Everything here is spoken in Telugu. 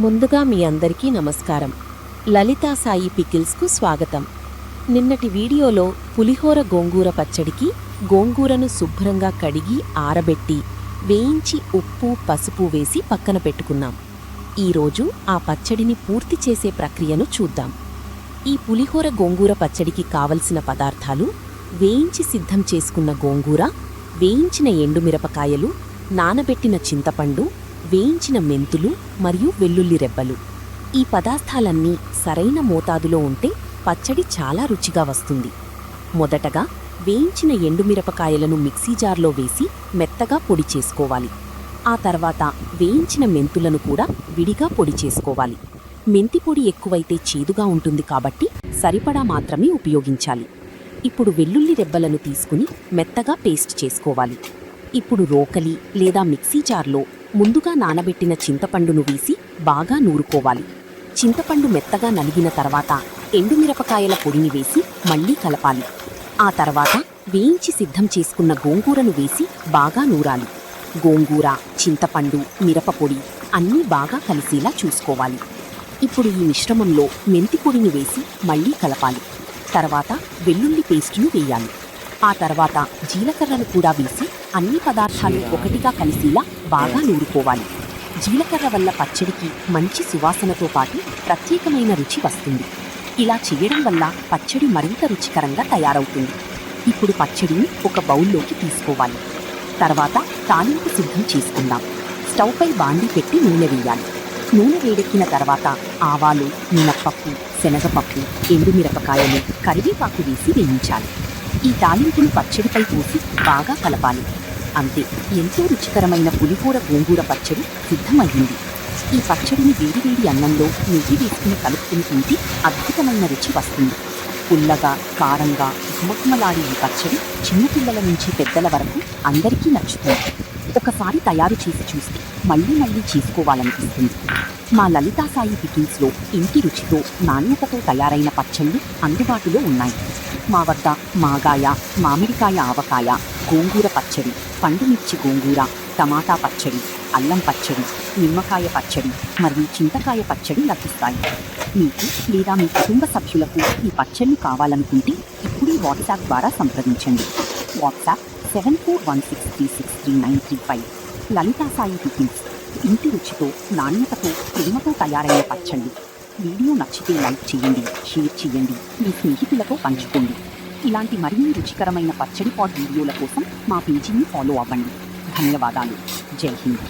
ముందుగా మీ అందరికీ నమస్కారం. లలితా సాయి పికిల్స్కు స్వాగతం. నిన్నటి వీడియోలో పులిహోర గోంగూర పచ్చడికి గోంగూరను శుభ్రంగా కడిగి ఆరబెట్టి వేయించి ఉప్పు పసుపు వేసి పక్కన పెట్టుకున్నాం. ఈరోజు ఆ పచ్చడిని పూర్తి చేసే ప్రక్రియను చూద్దాం. ఈ పులిహోర గోంగూర పచ్చడికి కావలసిన పదార్థాలు: వేయించి సిద్ధం చేసుకున్న గోంగూర, వేయించిన ఎండుమిరపకాయలు, నానబెట్టిన చింతపండు, వేయించిన మెంతులు మరియు వెల్లుల్లి రెబ్బలు. ఈ పదార్థాలన్నీ సరైన మోతాదులో ఉంటే పచ్చడి చాలా రుచిగా వస్తుంది. మొదటగా వేయించిన ఎండుమిరపకాయలను మిక్సీ జార్లో వేసి మెత్తగా పొడి చేసుకోవాలి. ఆ తర్వాత వేయించిన మెంతులను కూడా విడిగా పొడి చేసుకోవాలి. మెంతి పొడి ఎక్కువైతే చేదుగా ఉంటుంది కాబట్టి సరిపడా మాత్రమే ఉపయోగించాలి. ఇప్పుడు వెల్లుల్లి రెబ్బలను తీసుకుని మెత్తగా పేస్ట్ చేసుకోవాలి. ఇప్పుడు రోకలి లేదా మిక్సీ జార్లో ముందుగా నానబెట్టిన చింతపండును వేసి బాగా నూరుకోవాలి. చింతపండు మెత్తగా నలిగిన తర్వాత ఎండుమిరపకాయల పొడిని వేసి మళ్లీ కలపాలి. ఆ తర్వాత వేయించి సిద్ధం చేసుకున్న గోంగూరను వేసి బాగా నూరాలి. గోంగూర, చింతపండు, మిరపపొడి అన్నీ బాగా కలిసేలా చూసుకోవాలి. ఇప్పుడు ఈ మిశ్రమంలో మెంతి పొడిని వేసి మళ్లీ కలపాలి. తర్వాత వెల్లుల్లి పేస్టును వేయాలి. ఆ తర్వాత జీలకర్రను కూడా వేసి అన్ని పదార్థాలు ఒకటిగా కలిసేలా బాగా నూరుకోవాలి. జీలకర్ర వల్ల పచ్చడికి మంచి సువాసనతో పాటు ప్రత్యేకమైన రుచి వస్తుంది. ఇలా చేయడం వల్ల పచ్చడి మరింత రుచికరంగా తయారవుతుంది. ఇప్పుడు పచ్చడిని ఒక బౌల్లోకి తీసుకోవాలి. తర్వాత తాలింపు సిద్ధం చేసుకుందాం. స్టవ్పై బాండీ పెట్టి నూనె వేయాలి. నూనె వేడెక్కిన తర్వాత ఆవాలు, మినప్పప్పు, శనగపప్పు, ఎండుమిరపకాయలు, కరివేపాకు వేసి వేయించాలి. ఈ తాలింపును పచ్చడిపై పోసి బాగా కలపాలి. అంతే, ఎంతో రుచికరమైన పులిహోర గోంగూర పచ్చడి సిద్ధమయ్యింది. ఈ పచ్చడిని వేడివేడి అన్నంలో నెయ్యి వేసుకుని కలుపుకుని తింటే అద్భుతమైన రుచి వస్తుంది. పుల్లగా, కారంగా, ఘుమఘుమలాడే ఈ పచ్చడి చిన్నపిల్లల నుంచి పెద్దల వరకు అందరికీ నచ్చుతుంది. ఒకసారి తయారు చేసి చూస్తే మళ్లీ మళ్లీ చేసుకోవాలనిపిస్తుంది. మా లలితా సాయి పికిల్స్లో ఇంటి రుచితో, నాణ్యతతో తయారైన పచ్చళ్ళు అందుబాటులో ఉన్నాయి. మా వద్ద మాగాయ, మామిడికాయ ఆవకాయ, గోంగూర పచ్చడి, పండుమిర్చి గోంగూర, టమాటా పచ్చడి, అల్లం పచ్చడి, నిమ్మకాయ పచ్చడి మరియు చింతకాయ పచ్చడి లభిస్తాయి. మీకు లేదా మీ కుటుంబ సభ్యులకు ఈ పచ్చళ్ళు కావాలనుకుంటే ఇప్పుడే వాట్సాప్ ద్వారా సంప్రదించండి. వాట్సాప్ 7416363935. లలితా సాయి పికిల్స్, ఇంటి రుచితో, నాణ్యతతో, ప్రేమతో తయారైన పచ్చళ్ళు. వీడియో నచ్చితే లైక్ చేయండి, షేర్ చేయండి, మీ స్నేహితులతో పంచుకోండి. ఇలాంటి మరిన్ని రుచికరమైన పచ్చడి పాట్ వీడియోల కోసం మా పేజీని ఫాలో అవ్వండి. ధన్యవాదాలు. జై హింద్.